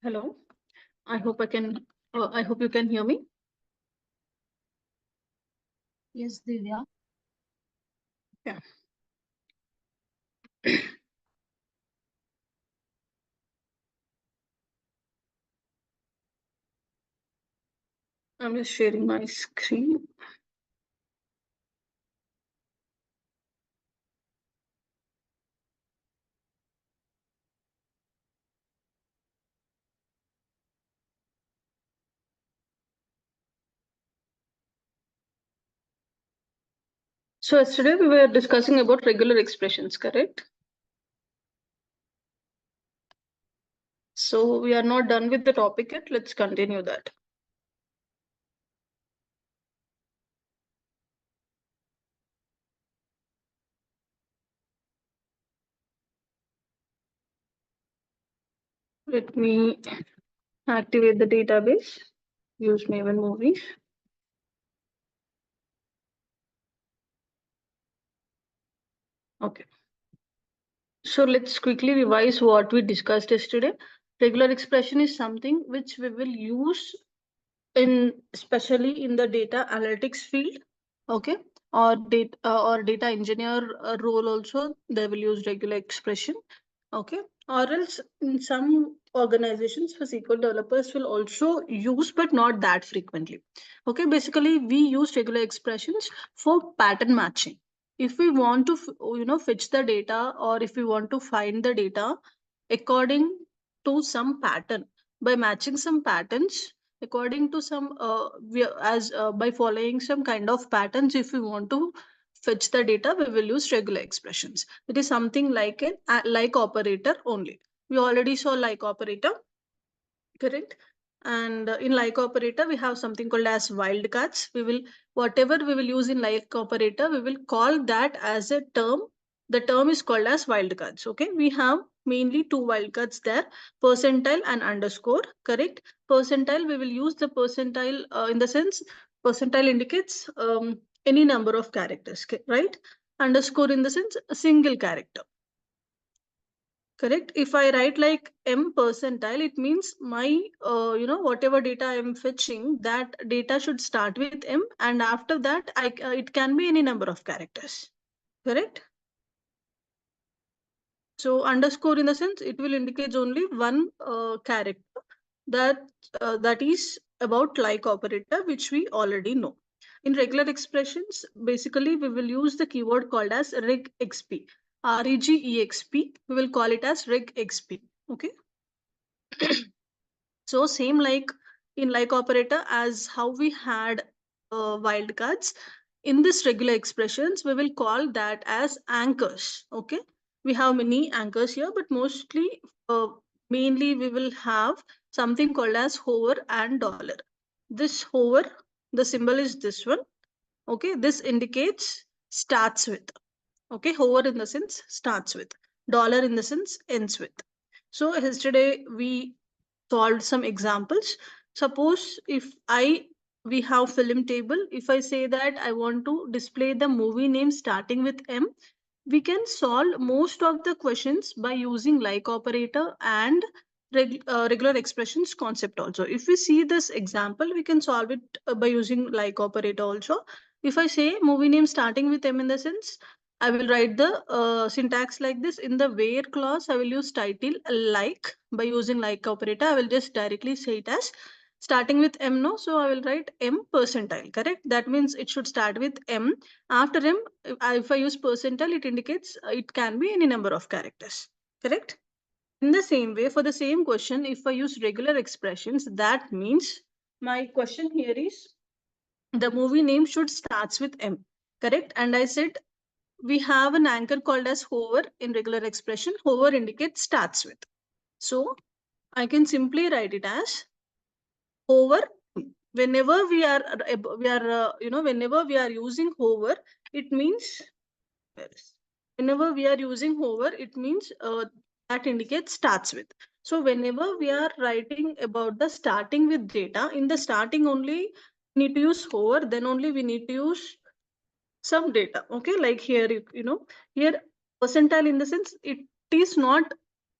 Hello. I hope you can hear me. Yes, Divya. Yeah. I'm just sharing my screen. So yesterday we were discussing about regular expressions, correct? So we are not done with the topic yet. Let's continue that. Let me activate the database. Use Maven Movies. Okay. So let's quickly revise what we discussed yesterday. Regular expression is something which we will use especially in the data analytics field, okay, or data engineer role also they will use regular expression, okay, or else in some organizations for SQL developers will also use but not that frequently. Okay, basically we use regular expressions for pattern matching. If we want to fetch the data, or if we want to find the data according to some pattern, by matching some patterns according to some as by following some kind of patterns, if we want to fetch the data, we will use regular expressions. It is something like a like operator only. We already saw like operator, correct? And in like operator we have something called as wildcards. We will, whatever we will use in like operator, we will call that as a term. The term is called as wildcards. Okay, we have mainly two wildcards there, percentile and underscore, correct? Percentile, we will use the percentile in the sense percentile indicates any number of characters, right? Underscore in the sense a single character, correct? If I write like m percentile, it means my whatever data I'm fetching, that data should start with m, and after that it can be any number of characters, correct? So underscore in the sense it will indicate only one character, that that is about like operator, which we already know. In regular expressions, basically we will use the keyword called as regexp. Regexp, we will call it as regexp. Okay. So same like in like operator as how we had wildcards, in this regular expressions we will call that as anchors. Okay, we have many anchors here, but mostly mainly we will have something called as hover and dollar. This hover, the symbol is this one. Okay, this indicates starts with. Okay, hover in the sense starts with, dollar in the sense ends with. So yesterday we solved some examples. Suppose if we have film table, if I say that I want to display the movie name starting with M, we can solve most of the questions by using like operator and regular expressions concept also. If we see this example, we can solve it by using like operator also. If I say movie name starting with M in the sense, I will write the syntax like this. In the where clause, I will use title like. By using like operator, I will just directly say it as starting with M, no? So I will write M percentile, correct? That means it should start with M. After M, if I use percentile, it indicates it can be any number of characters, correct? In the same way, for the same question, if I use regular expressions, that means my question here is the movie name should starts with M, correct? And I said we have an anchor called as hover in regular expression. Hover indicates starts with. So I can simply write it as hover. Whenever whenever we are using hover, it means whenever we are using hover, it means that indicates starts with. So whenever we are writing about the starting with data, in the starting only need to use hover, then only we need to use some data. Okay, like here here percentile in the sense it is not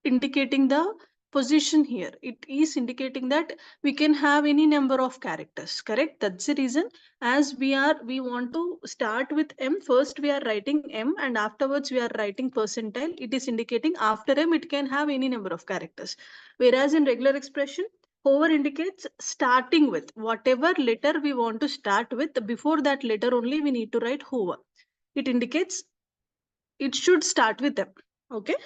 indicating the position here. It is indicating that we can have any number of characters, correct? That's the reason. As we want to start with m, first we are writing m and afterwards we are writing percentile. It is indicating after m it can have any number of characters. Whereas in regular expression, hover indicates starting with whatever letter we want to start with. Before that letter only we need to write hover. It indicates it should start with m. Okay.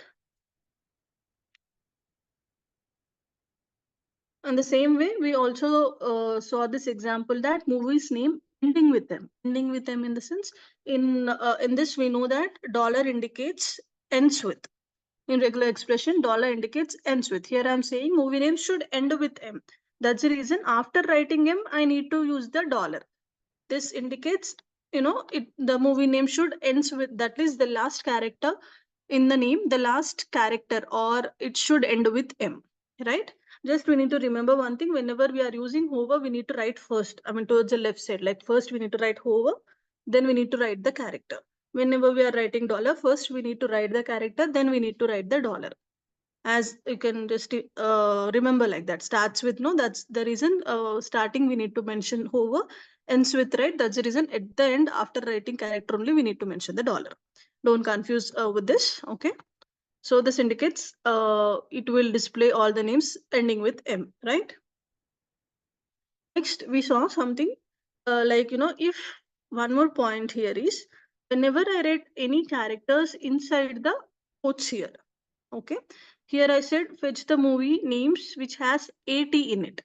And the same way, we also saw this example that movies name ending with them. Ending with them in the sense, in this we know that dollar indicates ends with. In regular expression, dollar indicates ends with. Here I'm saying movie name should end with M. That's the reason after writing M, I need to use the dollar. This indicates, the movie name should ends with, that is the last character in the name, the last character, or it should end with M, right? Just we need to remember one thing: whenever we are using hover, we need to write first, I mean towards the left side, like first we need to write hover, then we need to write the character. Whenever we are writing dollar, first we need to write the character, then we need to write the dollar. As you can just remember, like that starts with, no, that's the reason, starting we need to mention hover, ends with, right? That's the reason at the end, after writing character only, we need to mention the dollar. Don't confuse with this. Okay. So this indicates it will display all the names ending with M, right? Next, we saw something like, if one more point here is, whenever I read any characters inside the quotes here, okay, here I said fetch the movie names which has 80 in it.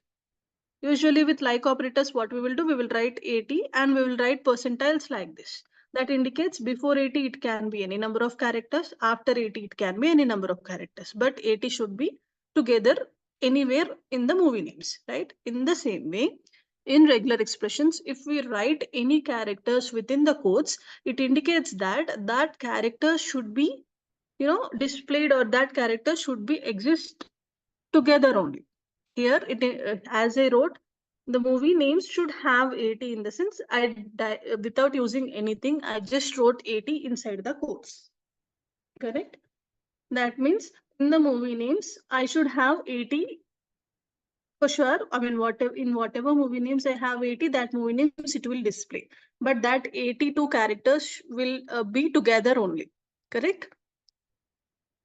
Usually with like operators, what we will do, we will write 80 and we will write percentiles like this. That indicates before 80 it can be any number of characters, after 80 it can be any number of characters, but 80 should be together anywhere in the movie names, right? In the same way, in regular expressions, if we write any characters within the quotes, it indicates that that character should be, displayed, or that character should be exist together only. Here, as I wrote, the movie names should have 80 in the sense without using anything, I just wrote 80 inside the quotes. Correct? That means in the movie names, I should have 80 for sure. I mean, whatever movie names I have 80, that movie names it will display. But that 82 characters will be together only. Correct?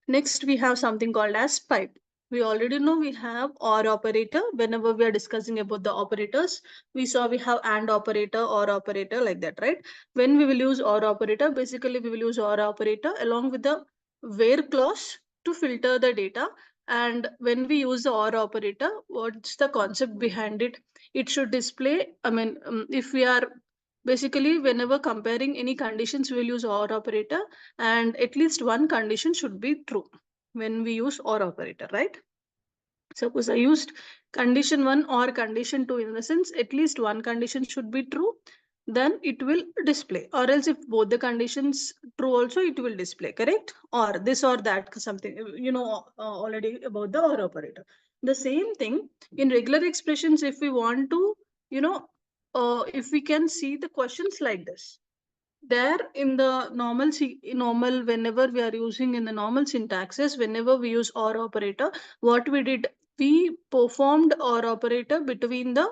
Next, we have something called as pipe. We already know we have OR operator. Whenever we are discussing about the operators, we saw we have AND operator, OR operator, like that, right? When we will use OR operator, basically we will use OR operator along with the where clause to filter the data. And when we use the OR operator, what's the concept behind it? It should display, I mean, if we are basically, whenever comparing any conditions, we will use OR operator, and at least one condition should be true when we use OR operator, right? Suppose I used condition 1 or condition 2, in the sense at least one condition should be true, then it will display. Or else if both the conditions true also, it will display, correct? Or this or that, something, already about the OR operator. The same thing in regular expressions, if we want to, you know, if we can see the questions like this, there in the normal, whenever we are using in the normal syntaxes, whenever we use OR operator, what we did, we performed OR operator between the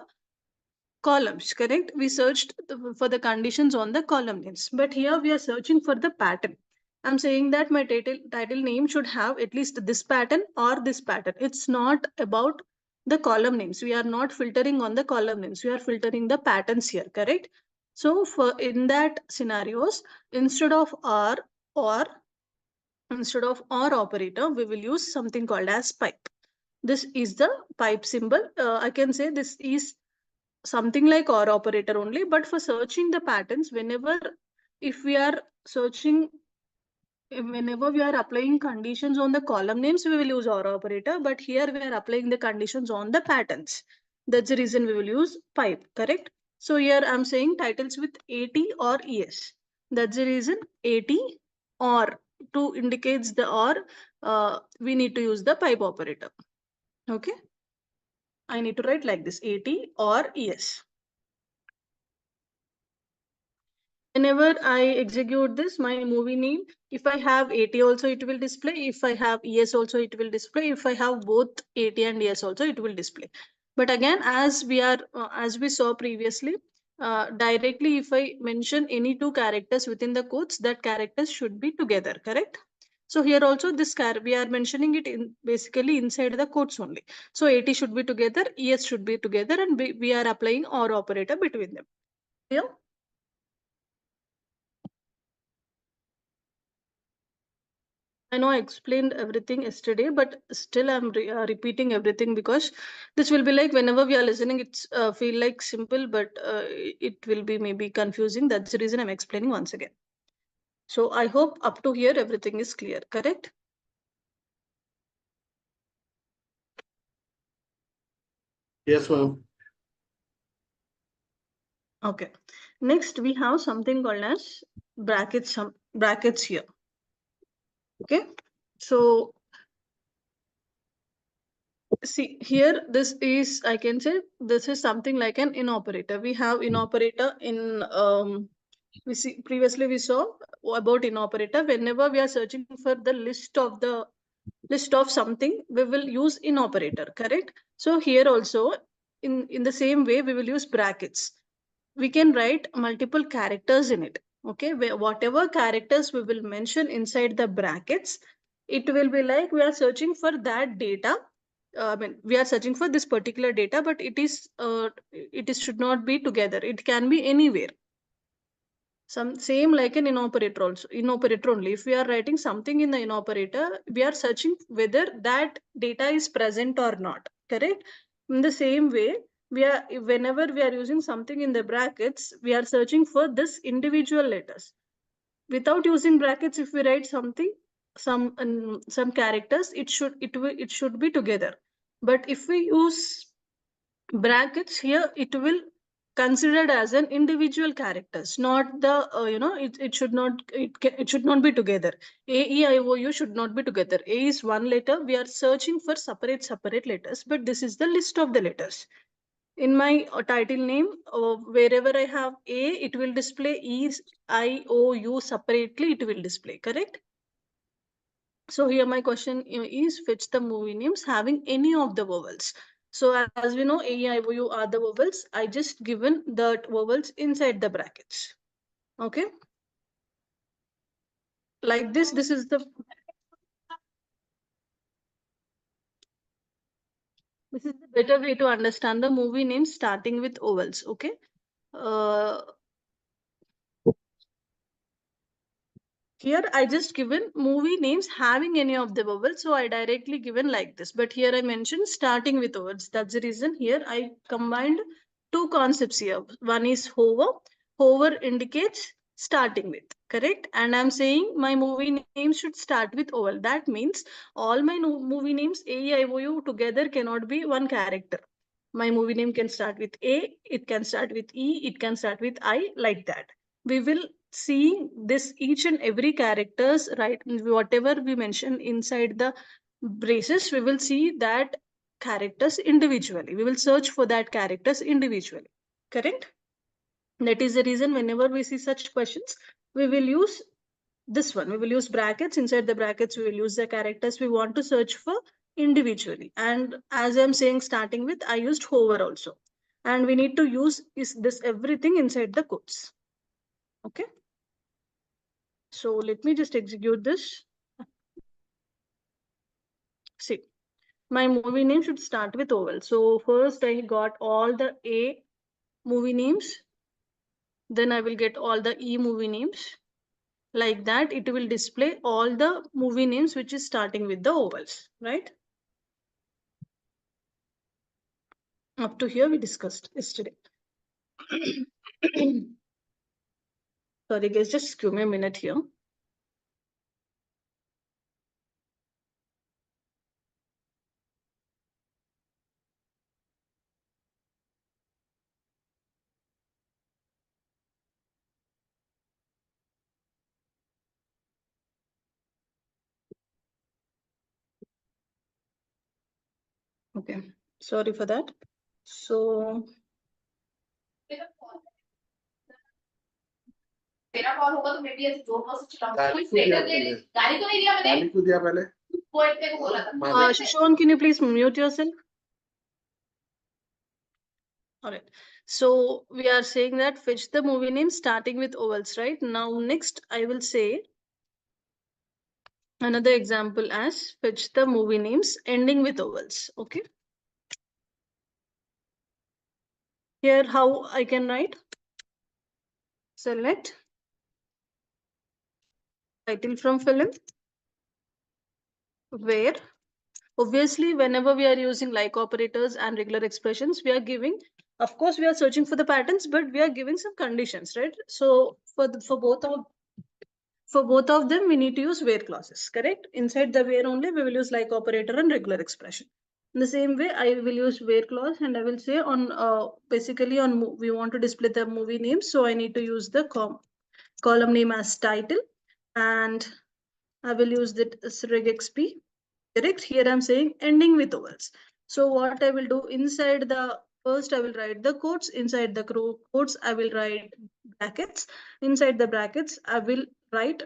columns, correct? We searched for the conditions on the column names, but here we are searching for the pattern. I'm saying that my title name should have at least this pattern or this pattern. It's not about the column names. We are not filtering on the column names, we are filtering the patterns here, correct? So for in that scenarios, instead of R, or instead of OR operator, we will use something called as pipe. This is the pipe symbol. I can say this is something like OR operator only, but for searching the patterns, if we are searching, whenever we are applying conditions on the column names, we will use OR operator, but here we are applying the conditions on the patterns. That's the reason we will use pipe, correct? So here I'm saying titles with AT or ES. That's the reason AT or to indicates the or, we need to use the pipe operator. Okay. I need to write like this, AT or ES. Whenever I execute this, my movie name If I have AT also, it will display. If I have ES also, it will display. If I have both AT and ES also, it will display. But again, as we saw previously, directly if I mention any two characters within the quotes, that characters should be together, correct? So here also we are mentioning it in basically inside the quotes only. So AT should be together, ES should be together, and we are applying OR operator between them. Yeah. I know I explained everything yesterday, but still I'm repeating everything because this will be like whenever we are listening, it's feel like simple, but it will be maybe confusing. That's the reason I'm explaining once again. So I hope up to here everything is clear, correct? Yes, ma'am. Okay. Next we have something called as brackets. Some brackets here. Okay. So see here, this is I can say this is something like an in operator. We have in operator in we see previously we saw about in operator. Whenever we are searching for the list of something, we will use in operator, correct? So here also in the same way we will use brackets. We can write multiple characters in it. Okay, whatever characters we will mention inside the brackets, it will be like we are searching for that data. I mean, we are searching for this particular data, but it is should not be together. It can be anywhere. Some same like an in operator also. In operator only. If we are writing something in the in operator, we are searching whether that data is present or not. Correct? In the same way, we are whenever we are using something in the brackets, we are searching for this individual letters. Without using brackets, if we write something, some characters, it should be together. But if we use brackets here, it will considered as an individual characters, not the it should not it should not be together. A E I O U should not be together. A is one letter. We are searching for separate letters, but this is the list of the letters. In my title name, wherever I have A, it will display E I O U separately. It will display, correct? So here my question is fetch the movie names having any of the vowels. So as we know, A, E, I, O, U are the vowels. I just given the vowels inside the brackets. Okay. Like this is the better way to understand the movie names starting with vowels. Okay. Uh, Here I just given movie names having any of the vowels, so I directly given like this. But here I mentioned starting with words. That's the reason here I combined two concepts here. One is hover. Hover indicates starting with, correct? And I'm saying my movie name should start with vowel. That means all my movie names A, E, I, O, U together cannot be one character. My movie name can start with A, it can start with E, it can start with I, like that. We will see this each and every characters, right? Whatever we mention inside the braces, we will see that characters individually. We will search for that characters individually. Correct? That is the reason whenever we see such questions, we will use this one. We will use brackets. Inside the brackets, we will use the characters we want to search for individually. And as I'm saying, starting with, I used hover also. And we need to use is this everything inside the quotes. Okay. So let me just execute this. See, my movie name should start with oval. So first I got all the A movie names. Then I will get all the E movie names. Like that, it will display all the movie names which is starting with the ovals, right? Up to here we discussed yesterday. Sorry guys, just give me a minute here. Okay, sorry for that. So तेरा call होगा तो मैं भी ऐसे जोर जोर से चिल्लाऊंगी कोई स्टेटस ले ले गाली तो नहीं दिया मैंने गाली को दिया पहले पोइट तेरे को बोला था Shishon, can you please mute yourself? All right. So we are saying that fetch the movie name starting with ovals, right? Now, next I will say another example as fetch the movie names ending with ovals. Okay. Here, how I can write? Select title from film where obviously whenever we are using like operators and regular expressions we are giving, of course we are searching for the patterns, but we are giving some conditions, right? So for both of them we need to use where clauses, correct? Inside the where only we will use like operator and regular expression. In the same way I will use where clause and I will say on basically on we want to display the movie name, so I need to use the column name as title, and I will use that as regexp. Correct. Here I'm saying ending with ovals. So what I will do inside the first, I will write the quotes. Inside the quotes, I will write brackets. Inside the brackets, I will write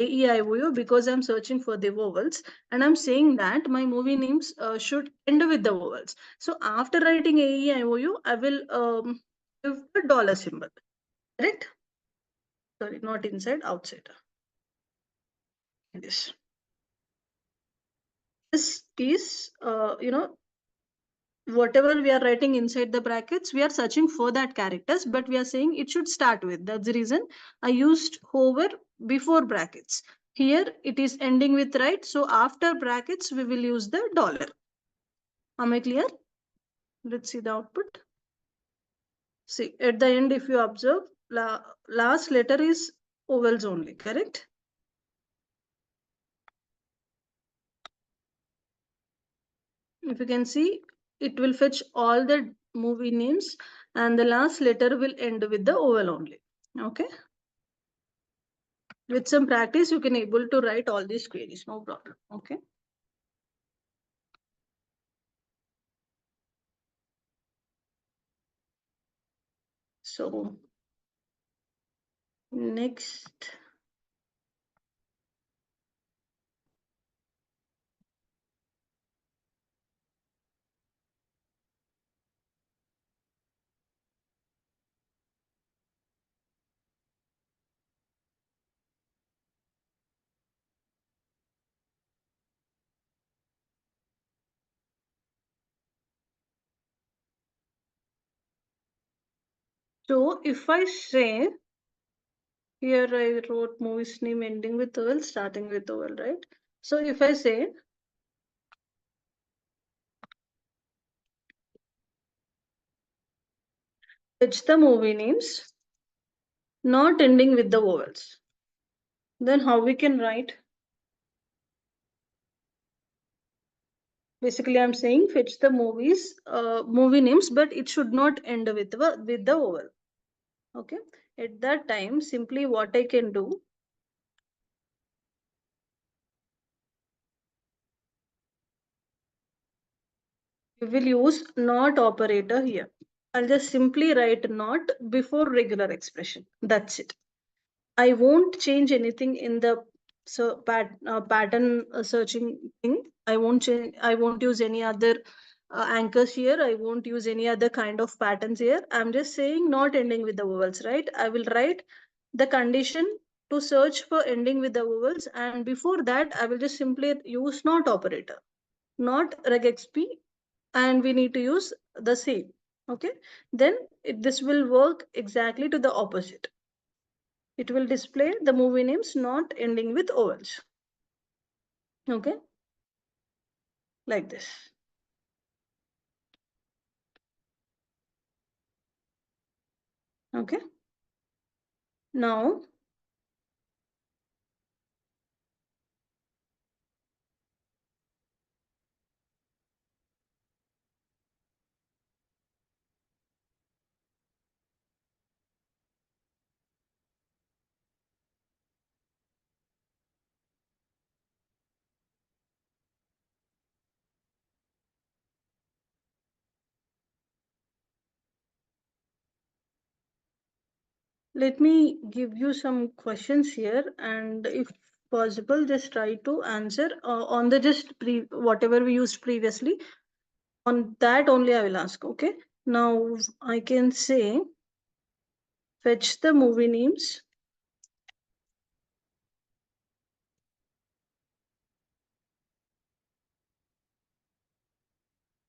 AEIOU because I'm searching for the vowels, and I'm saying that my movie names should end with the vowels. So after writing AEIOU, I will give the dollar symbol. Correct? Sorry, not inside, outside. This. This is, whatever we are writing inside the brackets, we are searching for that characters, but we are saying it should start with. That's the reason I used hover before brackets. Here it is ending with right. So after brackets, we will use the dollar. Am I clear? Let's see the output. See, at the end, if you observe, last letter is ovals only, correct? If you can see, it will fetch all the movie names and the last letter will end with the oval only. Okay. With some practice, you can able to write all these queries, no problem. Okay. So next, so if I say here, I wrote movie's name ending with oval, starting with oval, right? So if I say it's the movie names not ending with the vowels, then how we can write? Basically, I'm saying fetch the movie names, but it should not end with the vowel. Okay. At that time, simply what I can do, we will use not operator here. I'll just simply write not before regular expression. That's it. I won't change anything in the pattern searching thing. I won't change. I won't use any other anchors here. I won't use any other kind of patterns here. I'm just saying not ending with the vowels, right? I will write the condition to search for ending with the vowels, and before that, I will just simply use not operator, not regexp, and we need to use the same. Okay, then this will work exactly to the opposite. It will display the movie names not ending with ovals. Okay, like this. Okay, now Let me give you some questions here, and if possible, just try to answer on the whatever we used previously. On that only I will ask. Okay. Now I can say fetch the movie names.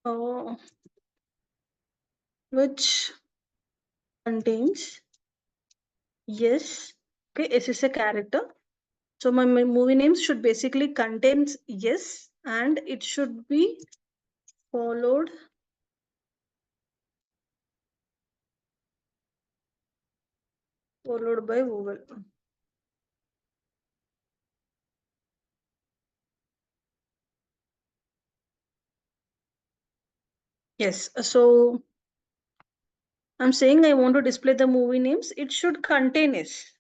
Uh, which contains yes. Okay, S is a character. So my movie names should basically contains yes, and it should be followed by vowel. Yes. So I'm saying I want to display the movie names. It should contain S.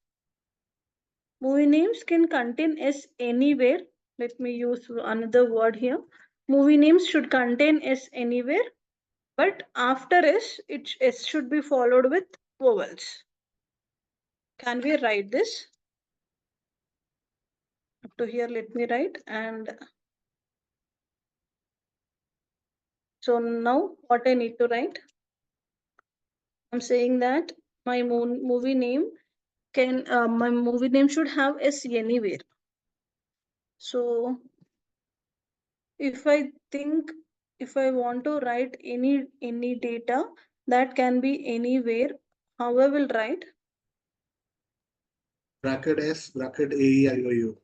Movie names can contain S anywhere. Let me use another word here. Movie names should contain S anywhere, but after S should be followed with vowels. Can we write this? Up to here, let me write. And so now what I need to write? I'm saying that movie name my movie name should have S anywhere. So if I think if I want to write any data that can be anywhere, how I will write? Bracket S, bracket AEIOU.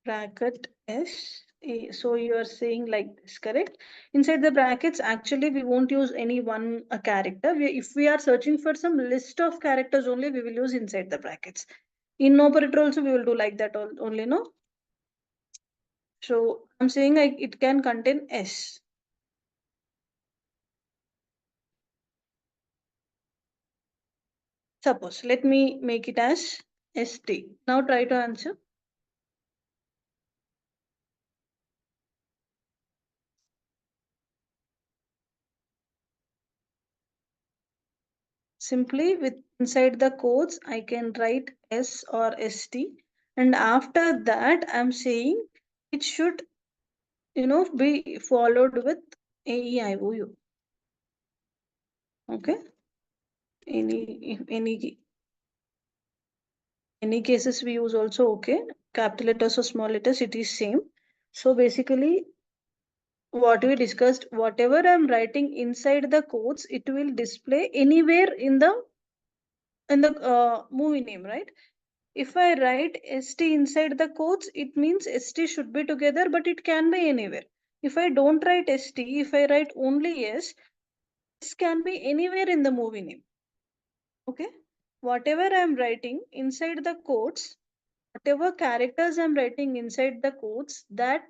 Bracket S. So you are saying like this, correct? Inside the brackets, actually, we won't use any one character. If we are searching for some list of characters only, we will use inside the brackets. In operator also, we will do like that only, no? So I'm saying like it can contain S. Suppose, let me make it as ST. Now try to answer. Simply with inside the quotes, I can write S or ST. And after that, I'm saying it should, be followed with AEIOU. Okay. Any cases we use also okay. Capital letters or small letters, it is same. So basically, what we discussed, whatever I'm writing inside the quotes, it will display anywhere in the movie name, right? If I write ST inside the quotes, it means ST should be together, but it can be anywhere. If I don't write ST, if I write only S, S can be anywhere in the movie name. Okay? Whatever I'm writing inside the quotes, whatever characters I'm writing inside the quotes, that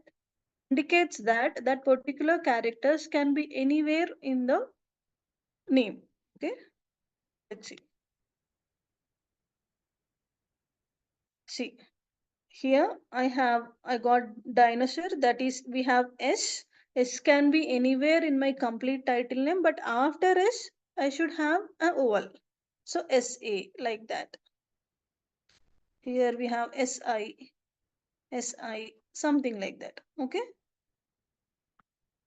indicates that that particular characters can be anywhere in the name. Okay? Let's see. See, here I got dinosaur, that is we have S can be anywhere in my complete title name, but after S I should have a vowel, so SA, like that. Here we have SI, something like that. Okay,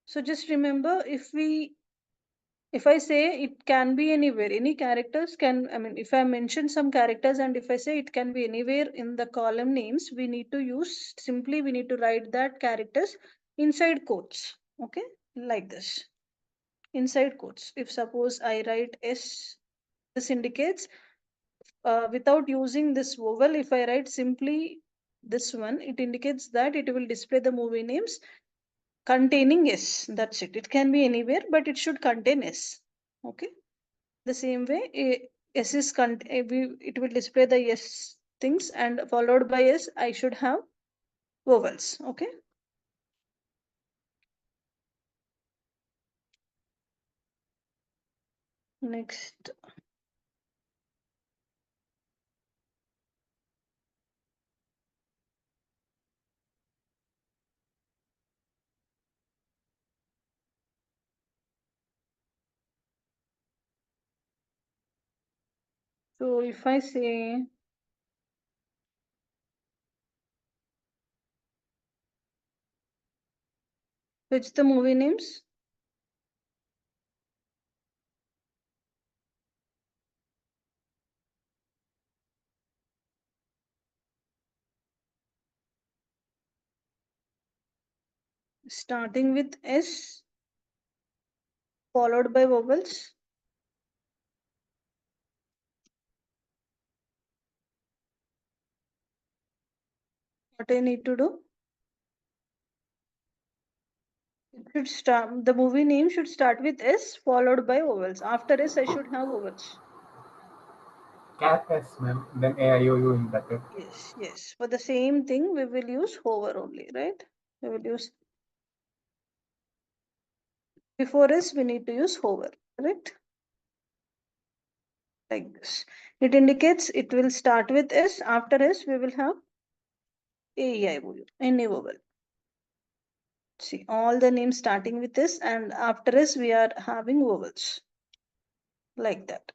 so just remember, if I say it can be anywhere, any characters can, I mean, if I mention some characters and if I say it can be anywhere in the column names, we need to use, simply we need to write that characters inside quotes. Okay, like this. Inside quotes. If suppose I write S, this indicates without using this vowel, if I write simply this one, it indicates that it will display the movie names containing S. That's it. It can be anywhere, but it should contain S. Okay. The same way, it will display the yes things, and followed by yes, I should have vowels. Okay. Next. So if I say which the movie names? Starting with S followed by vowels. What I need to do? It should start, the movie name should start with S followed by vowels. After S, I should have vowels. Cat S, ma'am. Then AIOU in bracket. Yes, yes. For the same thing, we will use hover only, right? We will use before S, we need to use hover, correct? Like this. It indicates it will start with S. After S, we will have any vowel. See, all the names starting with S, and after S, we are having vowels. Like that.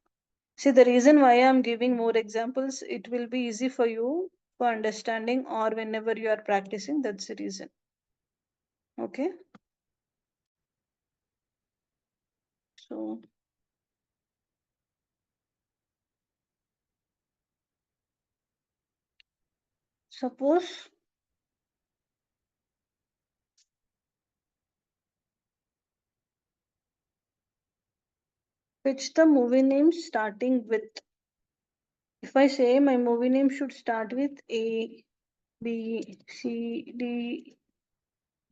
See, the reason why I'm giving more examples, it will be easy for you for understanding or whenever you are practicing. That's the reason. Okay. So, suppose which the movie name starting with. If I say my movie name should start with A, B, C, D,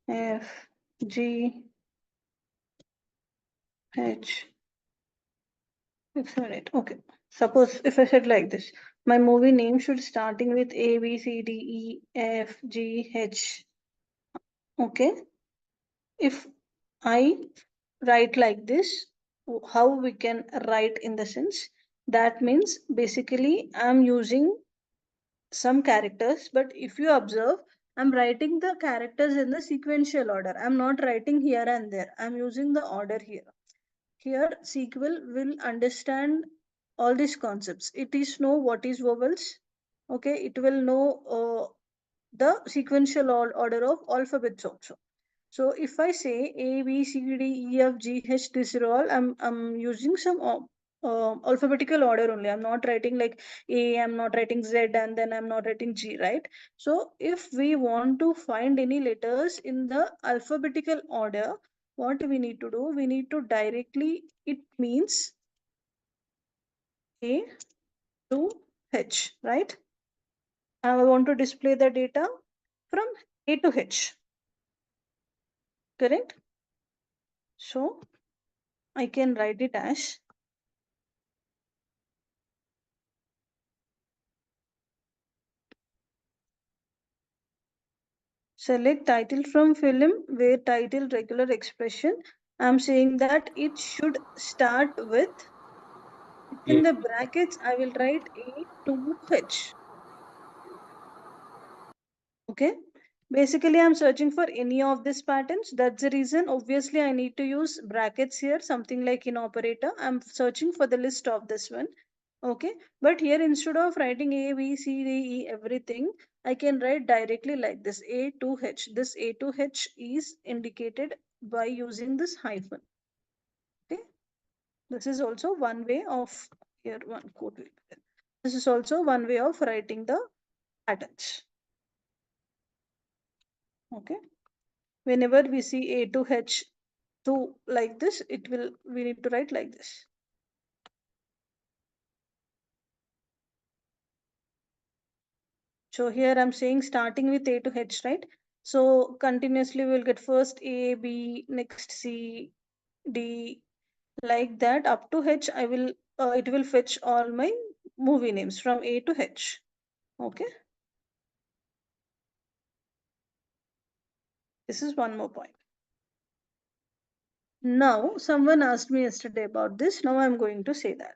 F, G, H, 6, 7, 8. Okay. Suppose if I said like this, my movie name should starting with A, B, C, D, E, F, G, H. Okay. If I write like this, how we can write in the sense that means basically I'm using some characters, but if you observe, I'm writing the characters in the sequential order. I'm not writing here and there. I'm using the order here. Here, sequel will understand all these concepts. It is know what is vowels. Okay, it will know the sequential order of alphabets also. So if I say A, B, C, D, E, F, G, H, this are all, I'm using some alphabetical order only. I'm not writing like A, I'm not writing Z, and then I'm not writing G, right? So if we want to find any letters in the alphabetical order, what we need to do? We need to directly, it means A to H, right? I want to display the data from A to H, correct? So I can write it as select title from film where title regular expression. I'm saying that it should start with, in the brackets, I will write A to H. Okay. Basically, I'm searching for any of these patterns. That's the reason. Obviously, I need to use brackets here, something like in operator. I'm searching for the list of this one. Okay. But here, instead of writing A, B, C, D, E, everything, I can write directly like this A to H. This A to H is indicated by using this hyphen. Okay. This is also one way of, here, one quote. This is also one way of writing the patterns. Okay. Whenever we see A to H to like this, it will, we need to write like this. So here I'm saying starting with A to H, right? So continuously we'll get first A, B, next C, D, like that up to H. I will, it will fetch all my movie names from A to H. Okay. This is one more point. Now, someone asked me yesterday about this. Now I'm going to say that.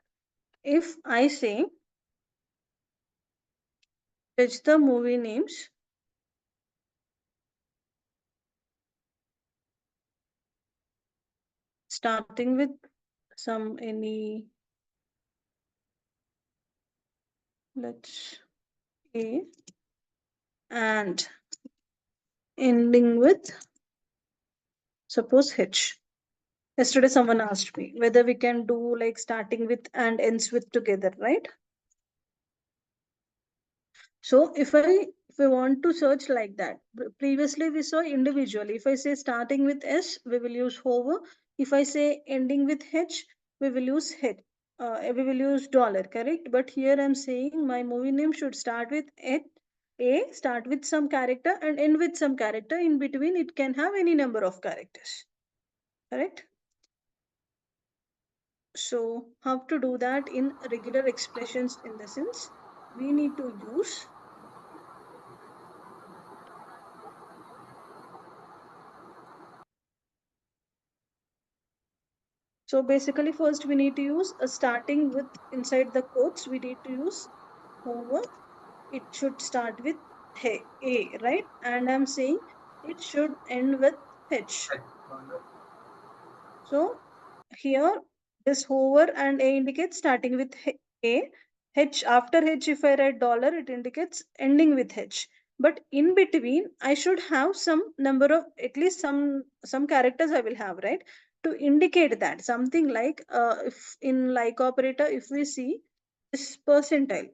If I say fetch the movie names starting with some any let's A and ending with suppose H. Yesterday someone asked me whether we can do like starting with and ends with together, right? So if I want to search like that, previously we saw individually. If I say starting with S, we will use hover. If I say ending with H, we will use H. We will use dollar, correct? But here I'm saying my movie name should start with H, A, start with some character and end with some character. In between, it can have any number of characters, correct? So how to do that in regular expressions in the sense we need to use. So basically first we need to use a starting with inside the quotes we need to use hover. It should start with hey, A, right? And I'm saying it should end with H. So here this hover and A indicates starting with A. H after H if I write dollar it indicates ending with H. But in between I should have some number of at least some characters I will have, right? To indicate that something like if in like operator if we see this percentile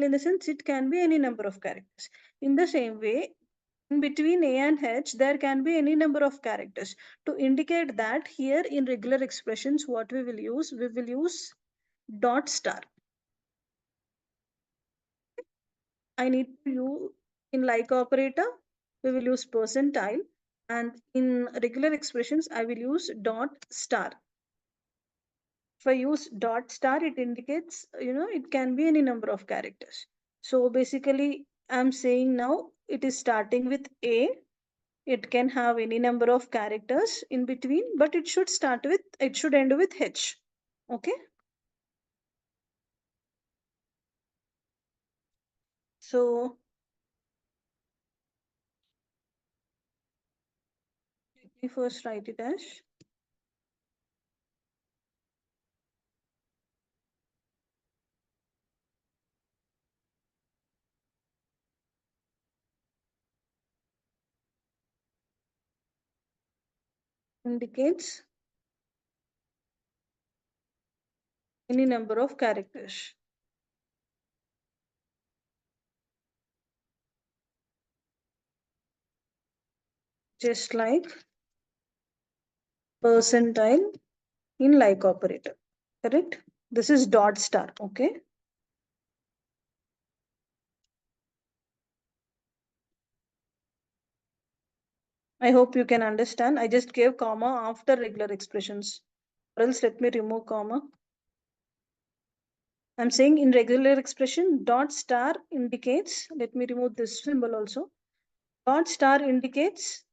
in the sense it can be any number of characters. In the same way in between A and H, there can be any number of characters. To indicate that here in regular expressions, what we will use dot star. I need to use in like operator, we will use percentile. And in regular expressions, I will use dot star. If I use dot star, it indicates, it can be any number of characters. So basically, I'm saying now it is starting with A. It can have any number of characters in between, but it should end with H. Okay. So let me first write it as indicates any number of characters. Just like percentile in like operator. Correct? This is dot star. Okay. I hope you can understand. I just gave comma after regular expressions. Or else let me remove comma. I'm saying in regular expression, dot star indicates, let me remove this symbol also. Dot star indicates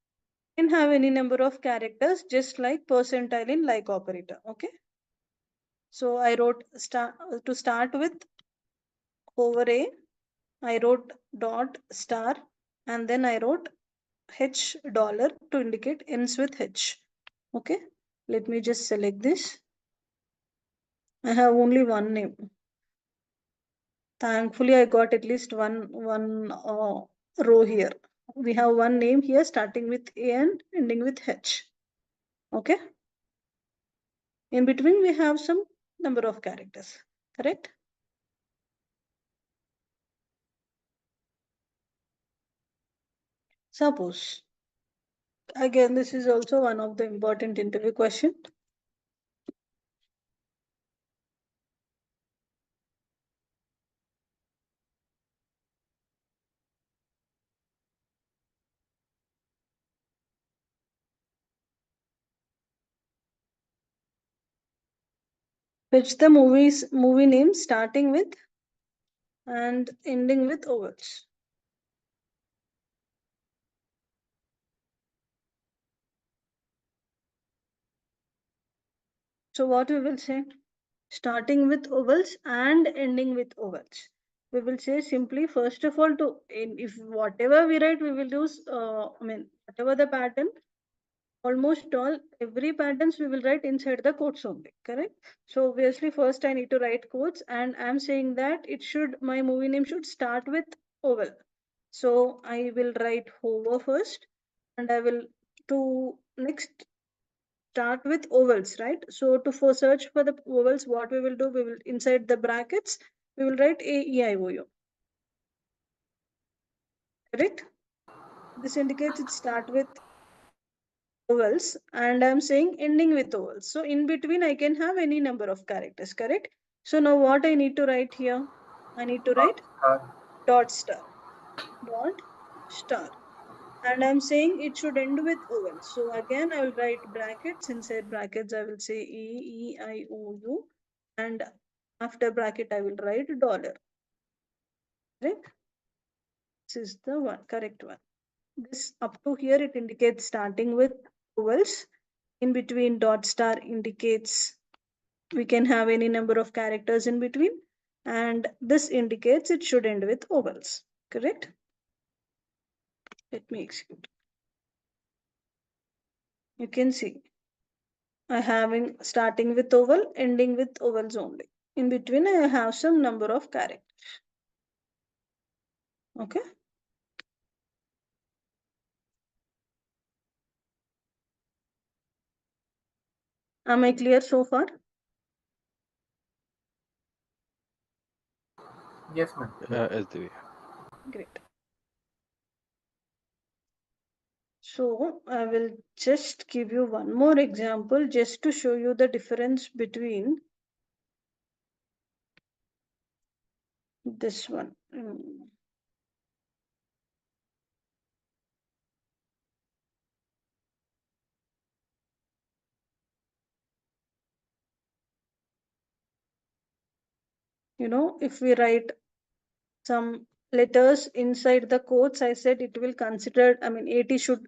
can have any number of characters just like percentile in like operator. Okay. So I wrote to start with over A. I wrote dot star and then I wrote H dollar to indicate ends with H. Okay. Let me just select this. I have only one name. Thankfully, I got at least one row here. We have one name here starting with A and ending with H. Okay. In between, we have some number of characters. Correct? Suppose, again, this is also one of the important interview question. Which the movie name starting with and ending with ovals. So what we will say? Starting with ovals and ending with ovals. We will say simply, first of all, if whatever we write, we will use, whatever the pattern, almost all every patterns we will write inside the quotes only, correct? So obviously first I need to write quotes, and I'm saying that it should, my movie name should start with oval. So I will write hover first, and I will to next start with ovals, right? So to for search for the ovals, what we will do, we will inside the brackets, we will write a e I o u, correct? This indicates it start with ovals, and I'm saying ending with ovals. So in between I can have any number of characters, correct? So now what I need to write here? I need to write dot star, dot star. And I'm saying it should end with ovals. So again I will write brackets. Inside brackets I will say E-E-I-O-U, and after bracket I will write dollar. Correct? This is the one correct one. This up to here it indicates starting with ovals. In between dot star indicates we can have any number of characters in between, and this indicates it should end with ovals, correct? Let me execute. You can see I having starting with oval, ending with ovals only. In between I have some number of characters. Okay. Am I clear so far? Yes, ma'am. Yes, Divya. Great. So I will just give you one more example just to show you the difference between this one. You know, if we write some letters inside the quotes, I said it will consider, I mean, 80 should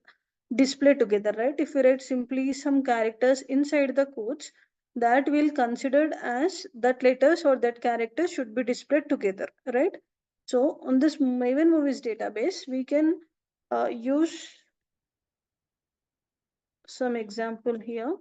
display together, right? If we write simply some characters inside the quotes, that will considered as that letters or that character should be displayed together, right? So on this Maven Movies database, we can use some example here.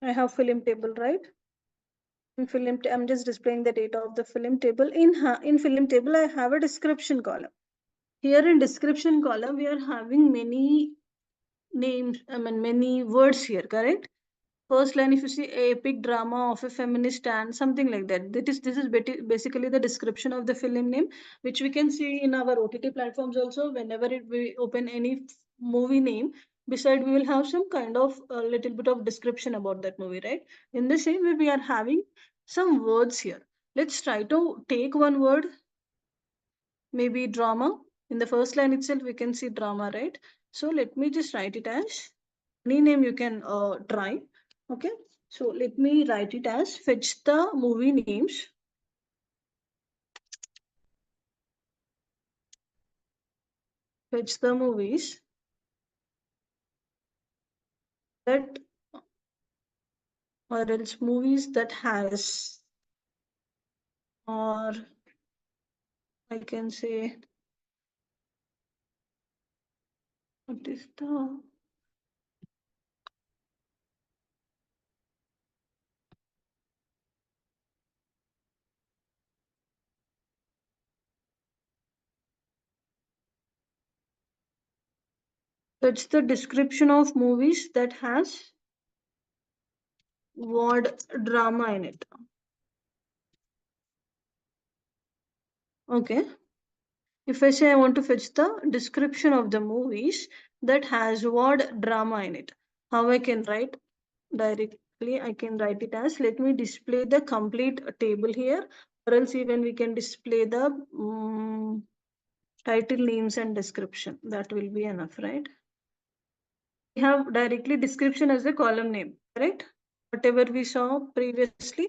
I have film table, right? In film, I'm just displaying the data of the film table. In film table, I have a description column. Here in description column, we are having many names, I mean, many words here, correct? First line, if you see epic drama of a feminist stand, something like that. This is basically the description of the film name, which we can see in our OTT platforms also. Whenever we open any movie name, beside we will have some kind of a little bit of description about that movie, right? In the same way, we are having some words here. Let's try to take one word, maybe drama. In the first line itself, we can see drama, right? So let me just write it as any name you can try. Okay. So let me write it as fetch the movie names. Fetch the movies that, or else movies that has, or I can say, what is the, fetch the description of movies that has word drama in it. Okay. If I say I want to fetch the description of the movies that has word drama in it, how I can write directly? I can write it as, let me display the complete table here, or else even we can display the title names and description. That will be enough, right? We have directly description as a column name, correct? Whatever we saw previously,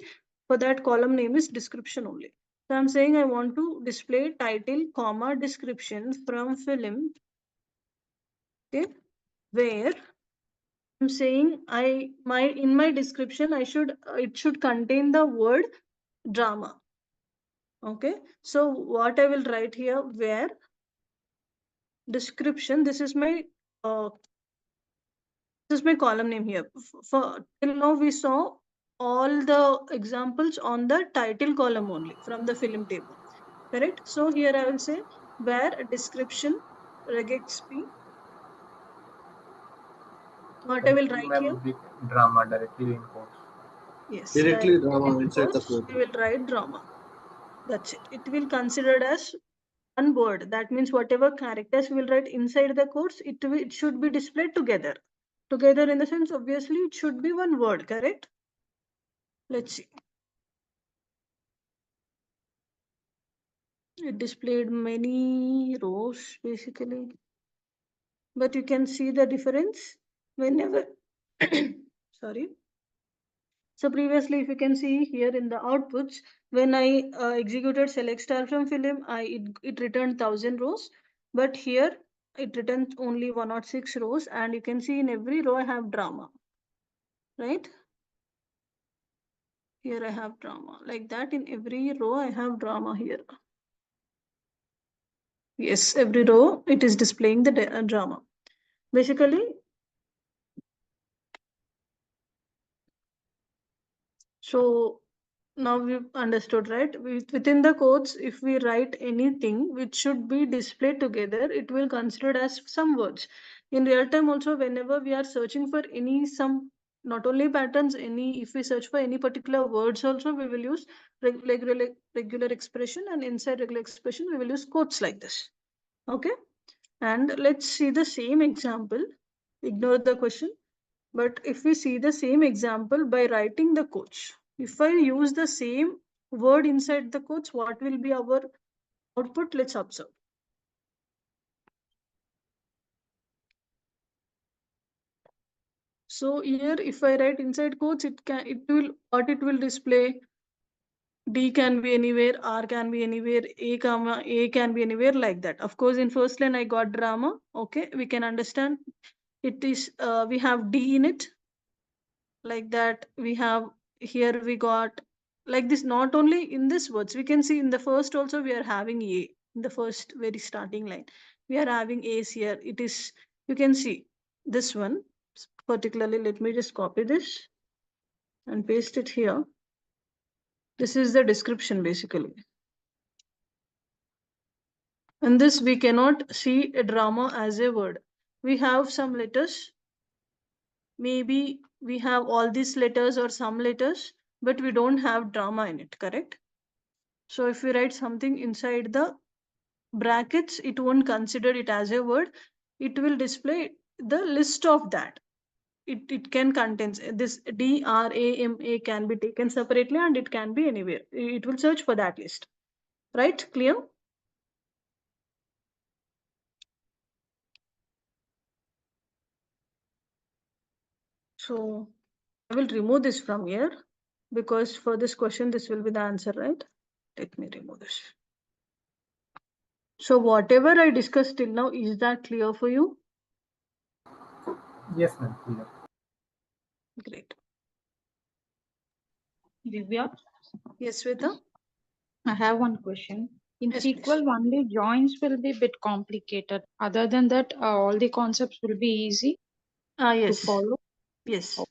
for that column name is description only. So I'm saying I want to display title, comma, description from film, okay, where I'm saying in my description I should it should contain the word drama. Okay. So what I will write here, where description, uh, this is my column name here. For till now we saw all the examples on the title column only from the film table. Correct? So here I will say where description regex p. What I will write here? With drama directly in quotes. Yes, Directly directly drama in inside the quotes quote. we will write drama. That's it. It will considered as one word. That means whatever characters we will write inside the quotes, it should be displayed together. Together in the sense, obviously, it should be one word, correct? Let's see. It displayed many rows basically, but you can see the difference whenever. Sorry. So previously, if you can see here in the outputs, when I executed select star from film, it returned 1,000 rows, but here it returns only 106 rows, and you can see in every row I have drama, right? Here I have drama like that. In every row I have drama here. Yes, every row it is displaying the drama. Basically, so now we've understood, right? Within the codes, if we write anything which should be displayed together, it will considered as some words. In real time also, whenever we are searching for some not only patterns, if we search for any particular words also, we will use regular expression, and inside regular expression we will use quotes like this. Okay. And let's see the same example. Ignore the question. But if we see the same example by writing the quotes, if I use the same word inside the quotes, what will be our output? Let's observe. So here, if I write inside quotes, it will display. D can be anywhere, R can be anywhere, A can be anywhere, like that. Of course, in first line I got drama. Okay, we can understand. It is we have D in it, like that. We have here we got like this. Not only in this words, we can see in the first also we are having A in the first very starting line. We are having A's here. It is, you can see this one particularly. Let me just copy this and paste it here. This is the description basically. In this we cannot see a drama as a word. We have some letters. Maybe we have all these letters or some letters, but we don't have drama in it, correct? So if we write something inside the brackets, it won't consider it as a word. It will display the list of that. It can contain this DRAMA can be taken separately and it can be anywhere. It will search for that list. Right? Clear? So I will remove this from here because for this question, this will be the answer, right? Let me remove this. So whatever I discussed till now, is that clear for you? Yes, ma'am. Clear. Great. Divya, Yes, Sweta? I have one question. In Yes, please. SQL, only joins will be a bit complicated. Other than that, all the concepts will be easy to Yes. follow. Yes. Mhm.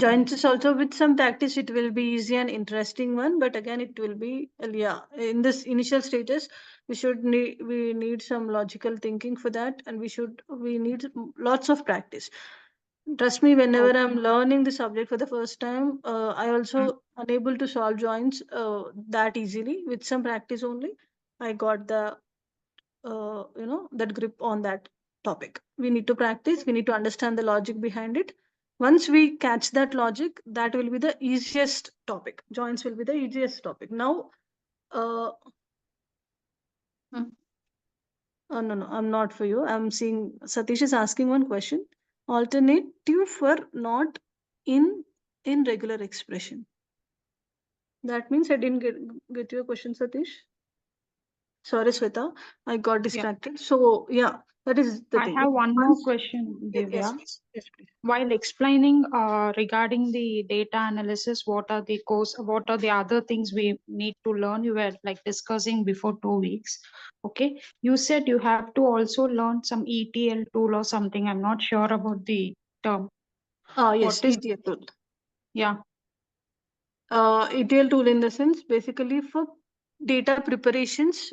Joints is also with some practice, it will be easy and interesting one, but again, it will be, yeah, in this initial stages, we need some logical thinking for that, and we need lots of practice. Trust me, whenever Okay. I'm learning the subject for the first time, I also unable to solve joints that easily. With some practice only, I got that grip on that topic. We need to practice. We need to understand the logic behind it. Once we catch that logic, that will be the easiest topic. Joints will be the easiest topic. Now, uh, Mm. oh, no, I'm not for you. I'm seeing Satish is asking one question. Alternative for not in in regular expression. That means I didn't get your question, Satish. Sorry, Sweta, I got Yeah. distracted. So yeah, That is the I thing. have one more Once, question, yes, Divya. please. Yes, please. While explaining regarding the data analysis, what are the other things we need to learn? You were like discussing before 2 weeks. Okay. You said you have to also learn some ETL tool or something. I'm not sure about the term. Yes, What is, ETL tool. yeah, ETL tool in the sense basically for data preparations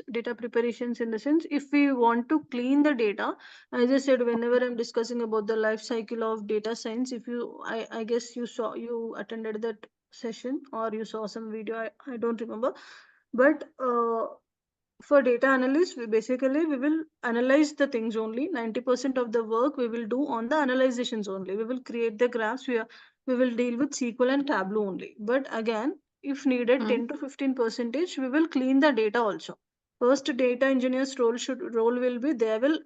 in the sense if we want to clean the data, as I said, whenever I'm discussing about the life cycle of data science, if you, I guess you attended that session or you saw some video, I don't remember, but for data analyst we will analyze the things only. 90% of the work we will do on the analyzations only. We will create the graphs. We will deal with SQL and Tableau only. But again, if needed, mm, 10 to 15 percentage we will clean the data also. First, data engineers role will be, they will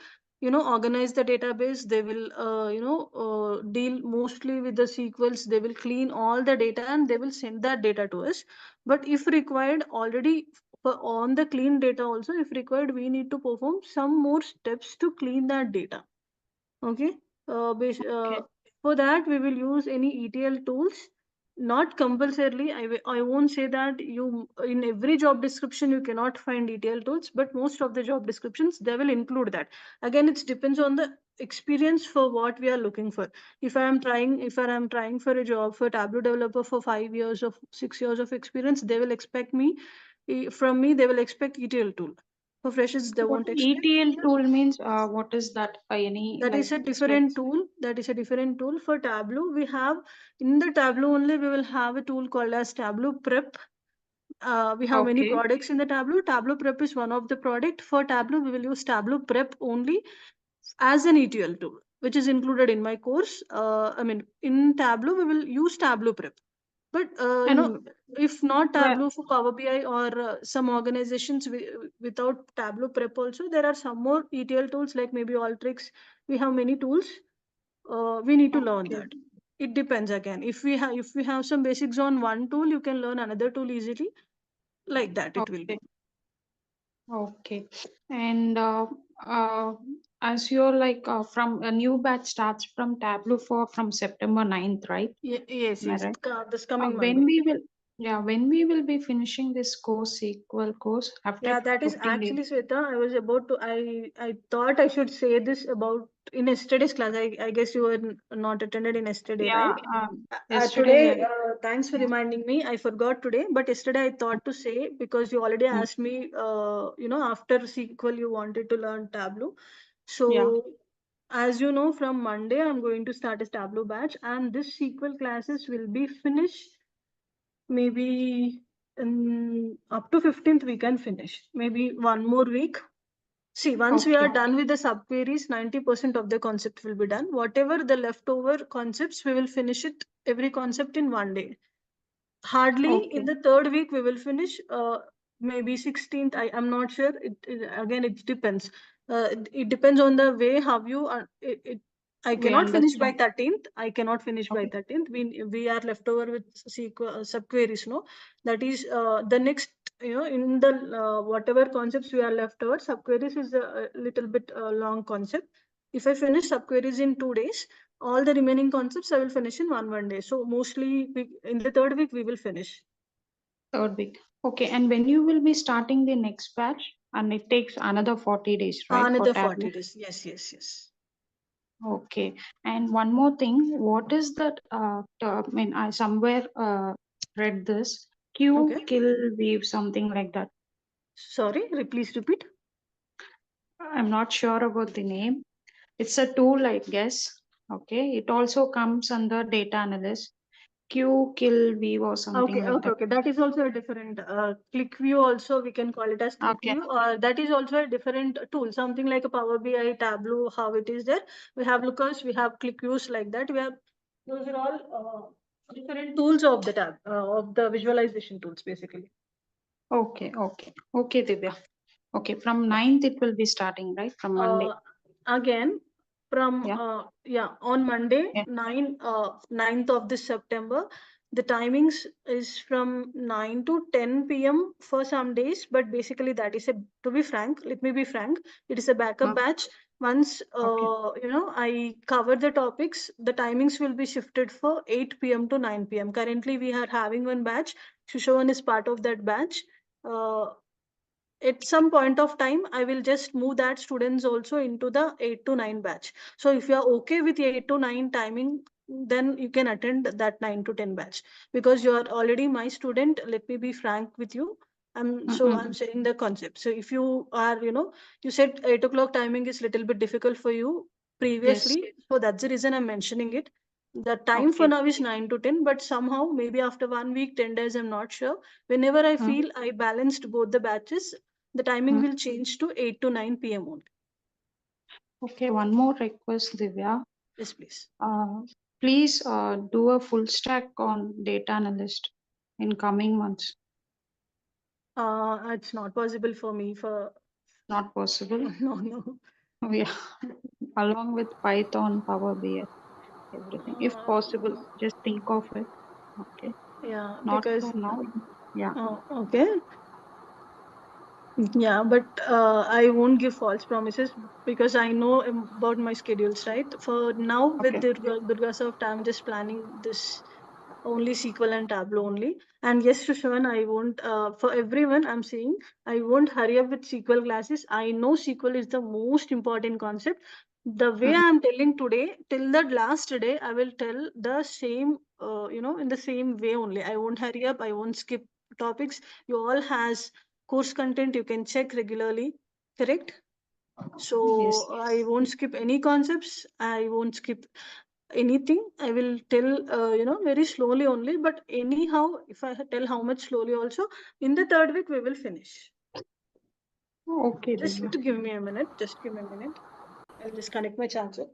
organize the database. They will deal mostly with the SQLs. They will clean all the data and they will send that data to us. But if required, already for on the clean data also, if required, we need to perform some more steps to clean that data. Okay. okay, For that, we will use any ETL tools. Not compulsorily. I won't say that you in every job description you cannot find ETL tools, but most of the job descriptions they will include that. Again, it depends on the experience for what we are looking for. If I am trying for a job for Tableau developer for 5 years of 6 years of experience, they will expect from me they will expect ETL tool. For freshers, they what won't expect. ETL tool means? What is that? Any That like is a spec? different tool. That is a different tool. For Tableau we have, in the Tableau only we will have a tool called as Tableau Prep. We have many Okay, products in the Tableau Prep is one of the product. For Tableau we will use Tableau Prep only as an ETL tool, which is included in my course. I mean, in Tableau we will use Tableau Prep, but and if not where? Tableau, for Power BI or some organizations without Tableau Prep also, there are some more ETL tools like maybe Alteryx. We have many tools. We need to learn Okay, that. It depends again. If we have some basics on one tool, you can learn another tool easily. Like that, it will okay. be. Okay. And uh, as you're like from a new batch starts from Tableau for from September 9th, right? Yes, Am I yes. right? This coming When Monday. we will, yeah, when we will be finishing this course, equal course after Yeah, that is 15 days. actually Sweta. I was about to. I thought I should say this about in yesterday's class. I guess you were not attended in yesterday, Yeah, right? yesterday, Today, thanks for yeah, reminding me. I forgot today, but yesterday I thought to say because you already mm, asked me. After SQL you wanted to learn Tableau. yeah, So, as you know, from Monday I'm going to start a Tableau batch, and this SQL classes will be finished maybe up to 15th we can finish. Maybe one more week. See, once we are okay, done with the subqueries, 90% of the concept will be done. Whatever the leftover concepts, we will finish it every concept in one day. Hardly in okay. the third week we will finish. Maybe 16th. I'm not sure. Again, it depends. It depends on the way how you are. I We cannot finish by understand. 13th. I cannot finish by Okay, 13th. We are left over with subqueries. No, that is the next. In the whatever concepts we are left over, subqueries is a little bit long concept. If I finish subqueries in 2 days, all the remaining concepts I will finish in one day. So mostly in the third week we will finish. third week. Okay, and when you will be starting the next batch, and it takes another 40 days, right, for Another Tableau? 40 days. Yes, yes, yes. Okay. And one more thing, what is that? I mean, I somewhere read this Okay. Q kill weave, something like that. Sorry, please repeat. I'm not sure about the name. It's a tool, I guess. Okay. It also comes under data analyst. Q kill weave or something Okay, like okay, that. okay. That is also a different click view. Also, we can call it as click Okay. view. That is also a different tool. Something like a Power BI, Tableau, how it is there. We have lookers, we have click views like that. We have those are all different tools of the of the visualization tools, basically. Okay. Okay. Okay, Divya. Okay. From 9th, it will be starting, right? From Monday. uh, Again from Yeah. on Monday Yeah. 9th of this September, The timings is from 9 to 10 p.m. for some days, but basically that is a, to be frank, let me be frank, it is a backup batch. Once Okay. I cover the topics, the timings will be shifted for 8 p.m. to 9 p.m. Currently we are having one batch. Shushavan is part of that batch. Uh, at some point of time I will just move that students also into the 8 to 9 batch. So if you are okay with 8 to 9 timing, then you can attend that 9 to 10 batch, because you are already my student. Let me be frank with you. I'm saying the concept. So if you are, you said 8 o'clock timing is little bit difficult for you Yes. previously, so that's the reason I'm mentioning it. The time for Okay. now is 9 to 10, but somehow maybe after 1 week, 10 days, I'm not sure. Whenever I Mm, feel I balanced both the batches, the timing mm. will change to 8 to 9 p.m. only. Okay, one more request, Divya. Yes, please. Uh, Please do a full stack on data analyst in coming months. It's not possible for me for Not possible. no, no. Yeah, along with Python, Power BI, everything. If possible, Uh, just think of it. Okay. yeah, Not for because now. Yeah. okay. Yeah, but I won't give false promises because I know about my schedules, right? For now, with Okay. Durga Soft, I'm just planning this only SQL and Tableau only. And yes, Shushavan, I won't, for everyone, I'm saying, I won't hurry up with SQL classes. I know SQL is the most important concept. The way Mm, I'm telling today, till the last day, I will tell the same, in the same way only. I won't hurry up. I won't skip topics. You all has course content you can check regularly, correct? yes. So I won't skip any concepts. I won't skip anything. I will tell very slowly only, but anyhow if I tell how much slowly also, in the third week we will finish. Okay, Just Divya. give me a minute, just give me a minute. I'll just connect my charger.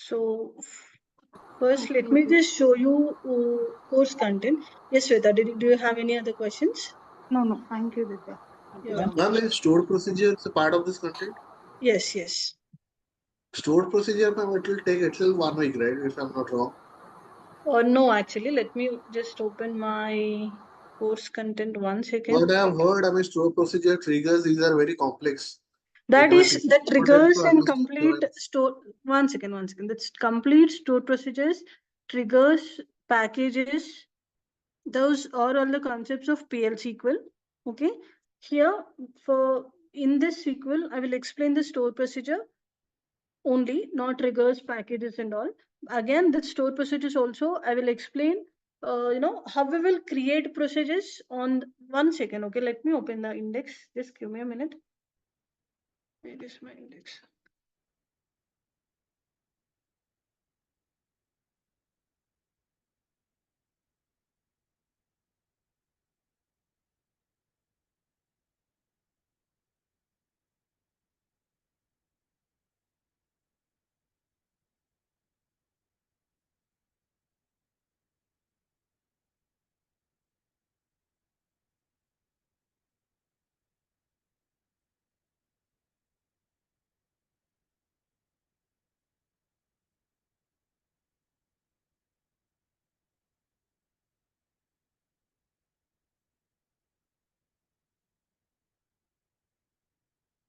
So first let Okay. me just show you course content. Yes, Shweta, do you have any other questions? No, no. Thank you, Divya. Thank you Yeah. so Ma'am, much. is stored procedure is a part of this content? Yes, yes. Stored procedure, ma'am, it will take itself 1 week, right? If I'm not wrong. Or no, actually, let me just open my course content one second. What I have heard, I mean, stored procedure triggers, these are very complex. That I mean, is it's the important to triggers and complete understand. store. One second. That's complete stored procedures, triggers, packages. Those are all the concepts of PL SQL. Okay. Here, for in this SQL, I will explain the store procedure only, not triggers, packages, and all. Again, the store procedures also I will explain. How we will create procedures on one second. Okay, let me open the index. Just give me a minute. Where is my index?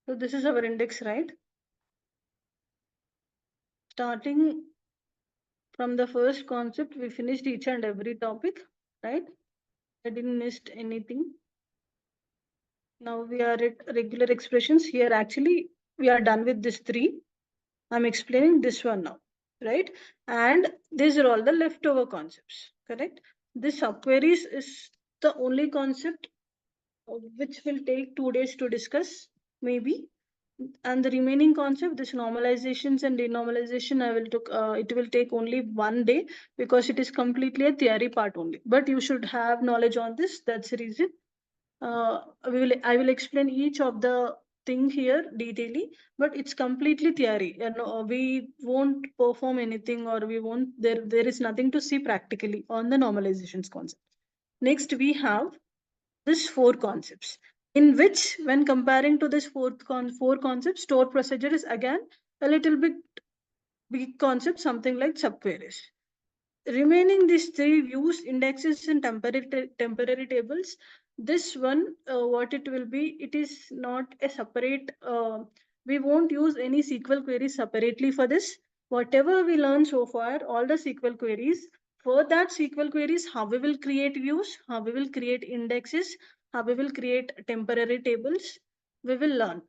So this is our index, right? Starting from the first concept, we finished each and every topic, right? I didn't missed anything. Now we are at regular expressions. Here, actually, we are done with this three. I'm explaining this one now, right? And these are all the leftover concepts, correct? This subqueries is the only concept which will take 2 days to discuss, maybe. And the remaining concept, this normalizations and denormalization, it will take only 1 day because it is completely a theory part only. But you should have knowledge on this. That's the reason. I will explain each of the thing here detailedly, but it's completely theory. We won't perform anything, or we won't. There is nothing to see practically on the normalizations concept. Next, we have this four concepts, in which when comparing to this four concepts, store procedure is again a little bit big concept, something like subqueries. Remaining these three views, indexes and temporary tables, this one, what it will be, it is not a separate, we won't use any SQL queries separately for this. Whatever we learned so far, all the SQL queries, for that SQL queries, how we will create views, how we will create indexes, how we will create temporary tables, we will learn.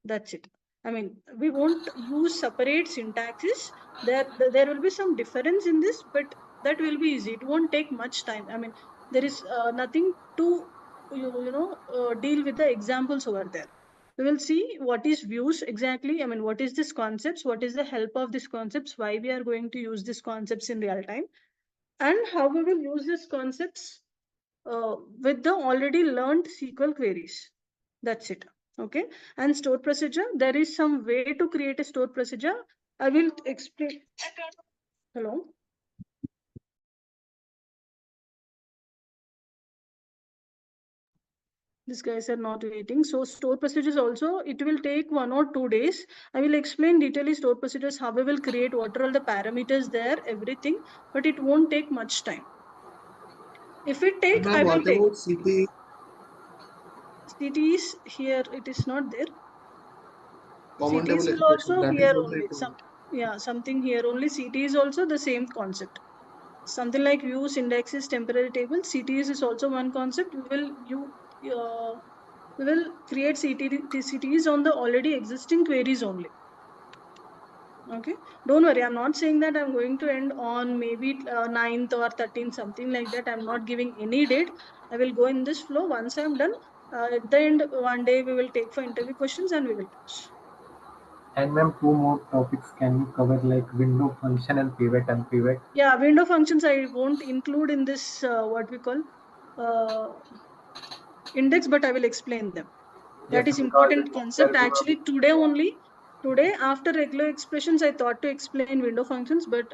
That's it. I mean, we won't use separate syntaxes. There will be some difference in this, but that will be easy. It won't take much time. I mean, there is nothing to deal with the examples over there. We will see what is views exactly. I mean, what is this concepts, what is the help of these concepts, why we are going to use these concepts in real time, and how we will use these concepts with the already learned SQL queries. That's it. Okay. And store procedure, there is some way to create a store procedure. I will explain. Hello. These guys are not waiting. So store procedures also, it will take 1 or 2 days. I will explain detailedly store procedures, how we will create, what are all the parameters there, everything, but it won't take much time. If it take, I Ma'am, will what take. about CT? CT is here, it is not there. Common CTs table will expression, also that here is what I only. told. Something here only. CT is also the same concept. Something like views, indexes, temporary tables. CTs is also one concept. We will create CTs on the already existing queries only. Okay, don't worry. I'm not saying that I'm going to end on maybe 9th or 13th, something like that. I'm not giving any date. I will go in this flow. Once I'm done, at the end, one day we will take for interview questions and we will touch. And ma'am, two more topics can you cover, like window function and pivot and pivot? Yeah, window functions I won't include in this what we call uh, index, but I will explain them. That Yes, is because important there concept. will Actually, today only, today after regular expressions, I thought to explain window functions, but